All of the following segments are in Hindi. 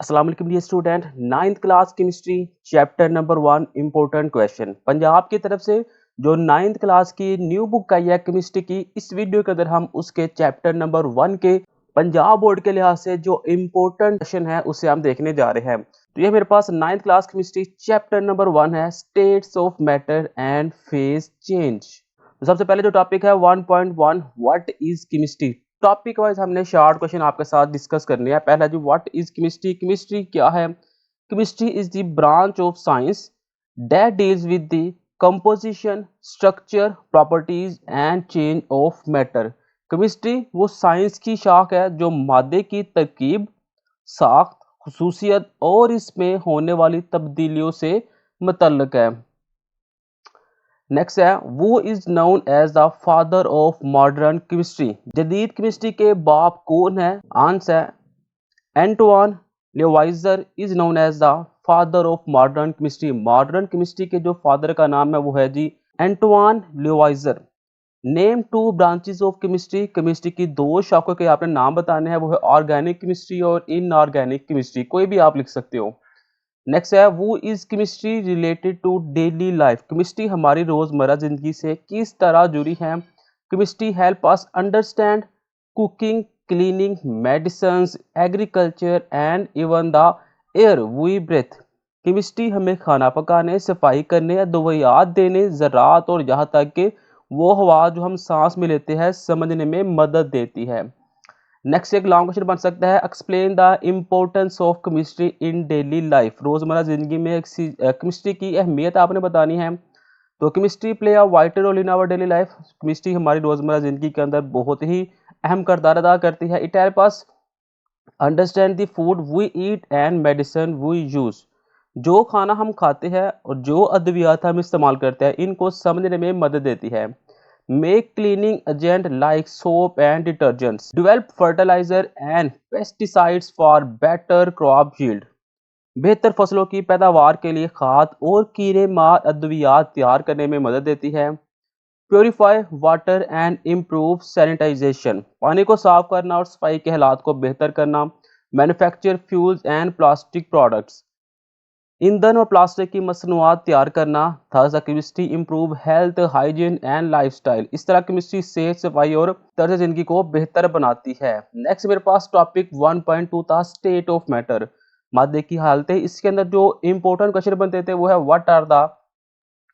अस्सलाम वालेकुम dear student. 9th class chemistry chapter number 1 important question Punjab की तरफ से जो 9th क्लास की न्यू बुक आई है केमिस्ट्री की। इस वीडियो के अंदर हम उसके चैप्टर नंबर 1 के पंजाब बोर्ड के लिहाज से जो इम्पोर्टेंट क्वेश्चन है उसे हम देखने जा रहे हैं। तो ये मेरे पास 9th class chemistry chapter number 1 है, states of matter and phase change. तो सबसे पहले जो टॉपिक है 1.1 what is chemistry. Topic wise हमने शॉर्ट क्वेश्चन आपके साथ डिस्कस करने हैं। पहला जी व्हाट इज केमिस्ट्री। केमिस्ट्री क्या है? Chemistry is the branch of science that deals with the composition, structure, properties and change of matter. Chemistry वो साइंस की शाख है जो मादे की तरकीब, साख्त, खुसूसियत और इसमें होने वाली तब्दीलियों से मुतल्लिक है। नेक्स्ट है वो is known as the father of modern chemistry. जदीद केमिस्ट्री के बाप कौन है? आंसर है Antoine Lavoisier is known as the father of modern chemistry. Modern chemistry के जो फादर का नाम है वो है जी Antoine Lavoisier. Name two branches of chemistry. Chemistry की दो शाखों के आपने नाम बताने हैं, वो है ऑर्गेनिक केमिस्ट्री और इनऑर्गेनिक केमिस्ट्री। कोई भी आप लिख सकते हो। नेक्स्ट है वो is chemistry related to daily life. Chemistry हमारी रोजमर्रा जिंदगी से किस तरह जुड़ी है? Chemistry help us understand cooking, cleaning, medicines, agriculture and even the air we breathe. Chemistry हमें खाना पकाने, सफाई करने, दवाइयात देने, ज़राअत और यहाँ तक कि वो हवा जो हम सांस में लेते हैं समझने में मदद देती है। नेक्स्ट एक लॉन्ग क्वेश्चन बन सकता है explain the importance of chemistry in daily life. रोजमर्रा जिंदगी में केमिस्ट्री की अहमियत आपने बतानी है। तो chemistry play a vital role in our daily life. Chemistry हमारी रोजमर्रा जिंदगी के अंदर बहुत ही अहम किरदार अदा करती है। It help us understand the food we eat and medicine we use. जो खाना हम खाते हैं और जो अद्वियात हम इस्तेमाल करते हैं इनको समझने में मदद देती है। Make cleaning agent like soap and detergents. Develop fertilizer and pesticides for better crop yield. बेहतर फसलों की पैदावार के लिए खाद और कीड़े मार अद्वियात तैयार करने में मदद देती है। Purify water and improve sanitisation. पानी को साफ करना और सफाई के हालात को बेहतर करना। Manufacture fuels and plastic products. ईंधन और प्लास्टिक की मसनूआत तैयार करना। Thus chemistry improve health, hygiene and lifestyle. इस तरह केमिस्ट्री सेहत, सफाई और तर्ज जिंदगी को बेहतर बनाती है। नेक्स्ट मेरे पास टॉपिक 1.2 था स्टेट ऑफ मैटर, मादे की हालतें। इसके अंदर जो इंपॉर्टेंट क्वेश्चन बनते थे वो है what are the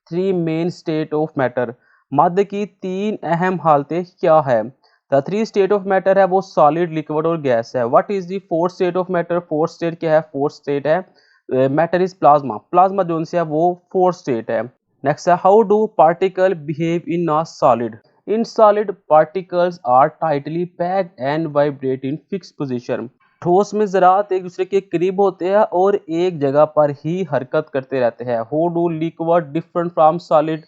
three main state of matter. मादे की तीन अहम हालतें क्या है? The three state of matter है वो सॉलिड, लिक्विड और गैस है। What is the fourth state of matter? Fourth state क्या है? फोर्थ स्टेट है मैटर इज प्लाज्मा। प्लाज्मा जो है वो फोर्थ स्टेट है। नेक्स्ट है how do particle behave in a solid. In solid particles are tightly packed and vibrate in fix position. ठोस में ज़रात एक दूसरे के करीब होते हैं और एक जगह पर ही हरकत करते रहते हैं। How do liquid different from solid.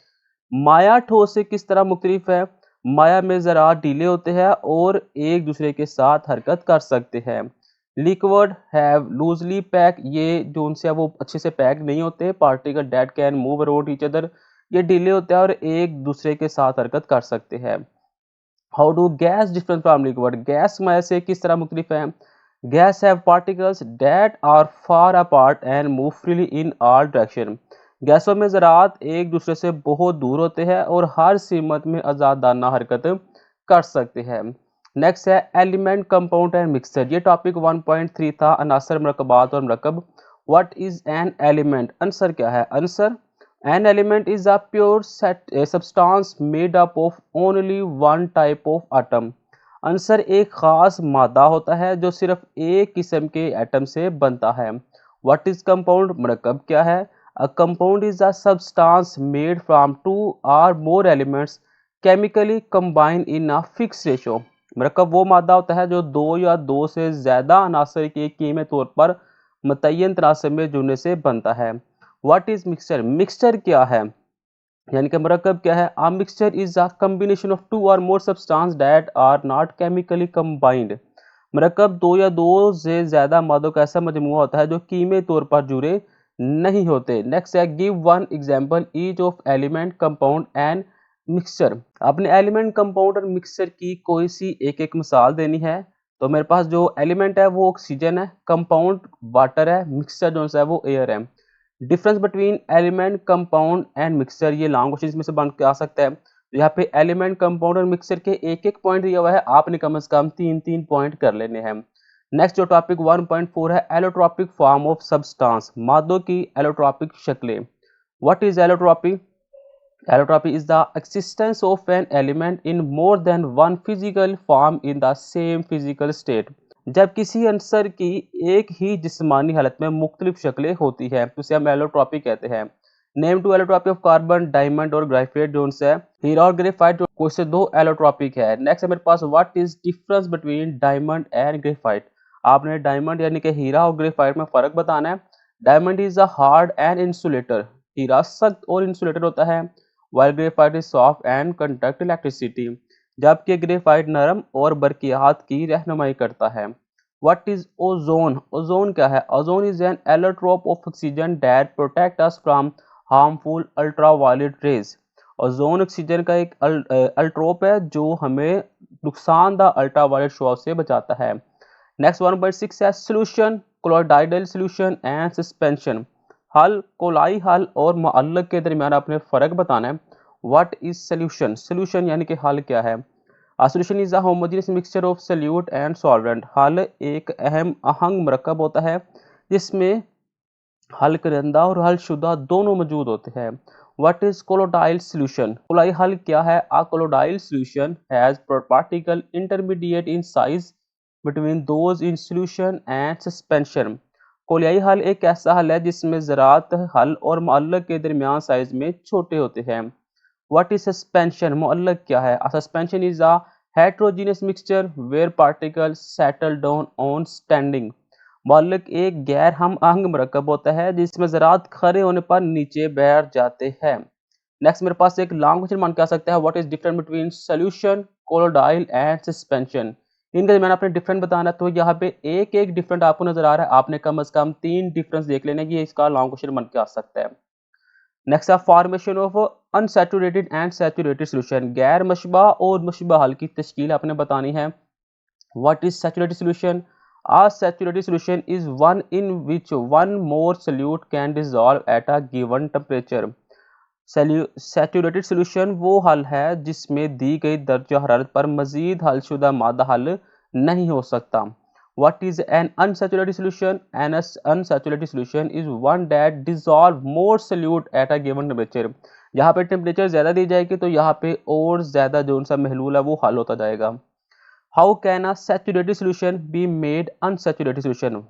माया ठोस से किस तरह मुख्तलिफ है? माया में ज़रात ढीले होते हैं और एक दूसरे के साथ हरकत कर सकते हैं। लिक्विड हैव लूजली पैक, ये जो उनसे वो अच्छे से पैक नहीं होते। Particle date can move around each other, ये ढीले होते हैं और एक दूसरे के साथ हरकत कर सकते हैं। How do gas different from liquid. Gas माया से किस तरह मुख्तलिफ है? Gas have particles that are far apart and move freely in all direction. गैसों में ज़रात एक दूसरे से बहुत दूर होते हैं और हर सीमत में आज़ादाना हरकत कर सकते हैं। नेक्स्ट है एलिमेंट, कंपाउंड एंड मिक्सचर। ये टॉपिक 1.3 था अनासर, मरकबात और मरकब। What is an element? Answer क्या है? Answer an element is a pure substance made up of only one type of atom. Answer एक खास मादा होता है जो सिर्फ एक किस्म के एटम से बनता है। What is compound? मरकब क्या है? A compound is a substance made from two or more elements chemically combine in a fix ratio. मरकब वो मादा होता है जो दो या दो से ज़्यादा अनासर के कीमती तौर पर मुतय्यन तनासब में जुड़ने से बनता है। What is mixture? मिक्सचर क्या है यानी कि मरकब क्या है? A mixture is a combination of two or more substance that are not chemically combined. मरकब दो या दो से ज़्यादा मादों का ऐसा मजमूआ होता है जो कीमती तौर पर जुड़े नहीं होते। नेक्स्ट है give one example each of element, compound and mixture. आपने एलिमेंट, कंपाउंड और मिक्सचर की कोई सी एक एक मिसाल देनी है। तो मेरे पास जो एलिमेंट है वो ऑक्सीजन है, कंपाउंड वाटर है, मिक्सचर जो है वो एयर है। Difference between element, compound and mixture, ये लॉन्ग क्वेश्चन में से बन के आ सकता है। तो यहाँ पे एलिमेंट, कंपाउंड और मिक्सचर के एक एक पॉइंट दिया हुआ है, आपने कम से कम 3-3 पॉइंट कर लेने हैं। नेक्स्ट जो टॉपिक 1.4 है, एलोट्रॉपिक फॉर्म ऑफ सब्सटेंस, मादों की एलोट्रॉपिक शक्लें। What is allotropy? Allotropy is the existence of an element in more than one physical form in the same physical state. जब किसी अंसर की एक ही जिस्मानी हालत में मुख्तलिफ शक्लें होती है तो उसे हम एलोट्रॉपी कहते हैं। Name to allotropy of carbon, diamond और ग्राफाइट जोन है, हीरा और ग्रेफाइट को से दो एलोट्रॉपिक है। नेक्स्ट है मेरे पास what is difference between diamond and graphite. आपने डायमंड यानी कि हीरा और ग्रेफाइट में फर्क बताना है। Diamond is a hard and insulator, हीरा सख्त और इंसुलेटर होता है, while graphite is soft and conduct electricity, जबकि ग्रेफाइट नरम और बरकियात की रहनुमाई करता है। What is ozone? Ozone क्या है? Ozone is an allotrope of oxygen that protect us from harmful ultraviolet rays. Ozone oxygen का एक अल्ट्रोप है जो हमें नुकसानदार अल्ट्रावायलेट शॉक से बचाता है। नेक्स्ट 1.6 है solution, colloidal solution and suspension. हल, कोलाई हल और मुअल्लक के दरमियान आपने फ़र्क बताना है। What is solution? सोल्यूशन यानी कि हल क्या है? Solution is a homogeneous mixture of solute and solvent. हल एक अहम आहंग मरकब होता है जिसमें हल करंदा और हल शुदा दोनों मौजूद होते हैं। What is colloidal solution? कोलाई हल क्या है? A colloidal solution has particle intermediate in size between those in solution and suspension. कोलियाई हल एक ऐसा हल है जिसमें ज़रात हल और मुअल्लक के दरमियान साइज में छोटे होते हैं। What is suspension? मुअल्लक क्या है? A suspension is a heterogeneous mixture where particle settle down on standing. मुअल्लक एक गैर हम आहंग मरकब होता है जिसमें ज़रात खड़े होने पर नीचे बैठ जाते हैं। नेक्स्ट मेरे पास एक लॉन्ग क्वेश्चन मान के आ सकता है, what is different between solution, colloidal and suspension. इनके दरमियान आपने डिफरेंट बताना है। तो यहाँ पे एक एक डिफरेंट आपको नजर आ रहा है, आपने कम से कम 3 डिफरेंस देख लेने की, इसका लॉन्ग क्वेश्चन बन के आ सकता है। नेक्स्ट है formation of unsaturated and saturated solution, गैर मशबा और मशबा हल की तश्कील आपने बतानी है। What is saturated solution? A saturated solution is one in which one more solute can dissolve at a given temperature. Saturated solution वो हल है जिसमें दी गई दर्जा हरारत पर मजीद हलशुदा मादा हल नहीं हो सकता। What is N unsaturated solution? N unsaturated solution is one that dissolve more solute at a given temperature. यहाँ पे टेम्परेचर ज़्यादा दी जाएगी तो यहाँ पे और ज़्यादा जो सा महलूल है वो हल होता जाएगा। How can a saturated solution be made unsaturated solution?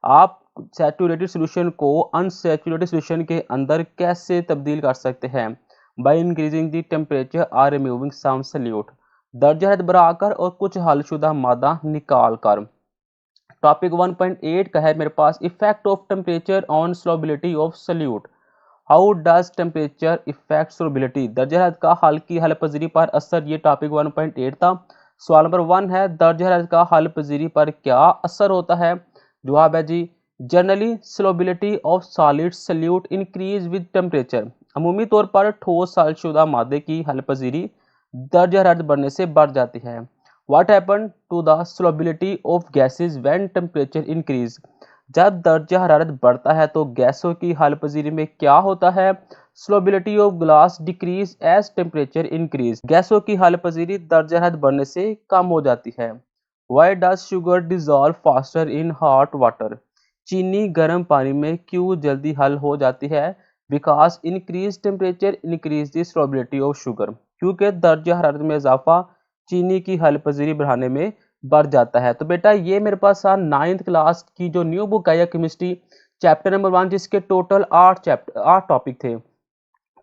आप सैचुरेटेड सोल्यूशन को अनसैचुरेटेड सोल्यूशन के अंदर कैसे तब्दील कर सकते हैं? बाय इंक्रीजिंग द टेम्परेचर और रिमूविंग सम सॉल्यूट, दर्जा हरारत बढ़ाकर और कुछ हलशुदा मादा निकाल कर। टॉपिक 1.8 का है मेरे पास, effect of temperature on solubility of solute. How does temperature effect solubility, दर्जा हरारत का हल की हल पजीरी पर असर। ये टॉपिक 1.8 था। सवाल नंबर 1 है, दर्जा हरारत का हल पजीरी पर क्या असर होता है? जवाब है जी, generally solubility of solid solute increase with temperature. अमूमी तौर पर ठोस हलशुदा मादे की हल पजीरी दर्जा हरारत बढ़ने से बढ़ जाती है। What happen to the solubility of gases when temperature increase? जब दर्जा हरारत बढ़ता है तो गैसों की हल पजीरी में क्या होता है? Solubility of glass decrease as temperature increase, गैसों की हल पजीरी दर्जा हरारत बढ़ने से कम हो जाती है। Why does sugar dissolve faster in hot water? चीनी गर्म पानी में क्यों जल्दी हल हो जाती है? Because increase temperature increase the solubility of sugar, क्योंकि दर्जा हरारत में इजाफा चीनी की हल पजीरी बढ़ाने में बढ़ जाता है। तो बेटा ये मेरे पास 9th क्लास की जो न्यू बुक आई है केमिस्ट्री चैप्टर नंबर 1, जिसके टोटल 8 टॉपिक थे।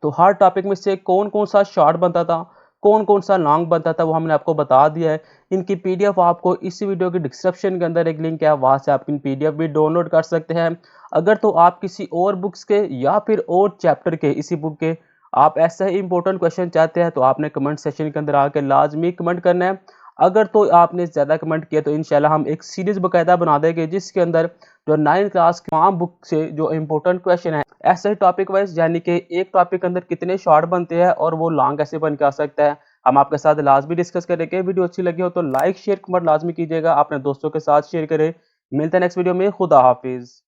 तो हर टॉपिक में से कौन कौन सा शॉर्ट बनता था, कौन कौन सा लॉन्ग बनता था, वो हमने आपको बता दिया है। इनकी पीडीएफ आपको इसी वीडियो के डिस्क्रिप्शन के अंदर एक लिंक है, वहां से आप इन पीडीएफ भी डाउनलोड कर सकते हैं। अगर तो आप किसी और बुक्स के या फिर और चैप्टर के इसी बुक के आप ऐसा ही इंपॉर्टेंट क्वेश्चन चाहते हैं तो आपने कमेंट सेक्शन के अंदर आकर लाजमी कमेंट करना है। अगर तो आपने ज़्यादा कमेंट किया तो इंशाल्लाह हम एक सीरीज बाकायदा बना देंगे जिसके अंदर जो 9th क्लास की तमाम बुक से जो इंपॉर्टेंट क्वेश्चन है ऐसे ही टॉपिक वाइज, यानी कि एक टॉपिक के अंदर कितने शॉर्ट बनते हैं और वो लॉन्ग कैसे बन के आ सकता है, हम आपके साथ लाजमी डिस्कस करेंगे। वीडियो अच्छी लगी हो तो लाइक शेयर कमेंट लाजमी कीजिएगा, अपने दोस्तों के साथ शेयर करें। मिलते हैं नेक्स्ट वीडियो में। खुदा हाफिज।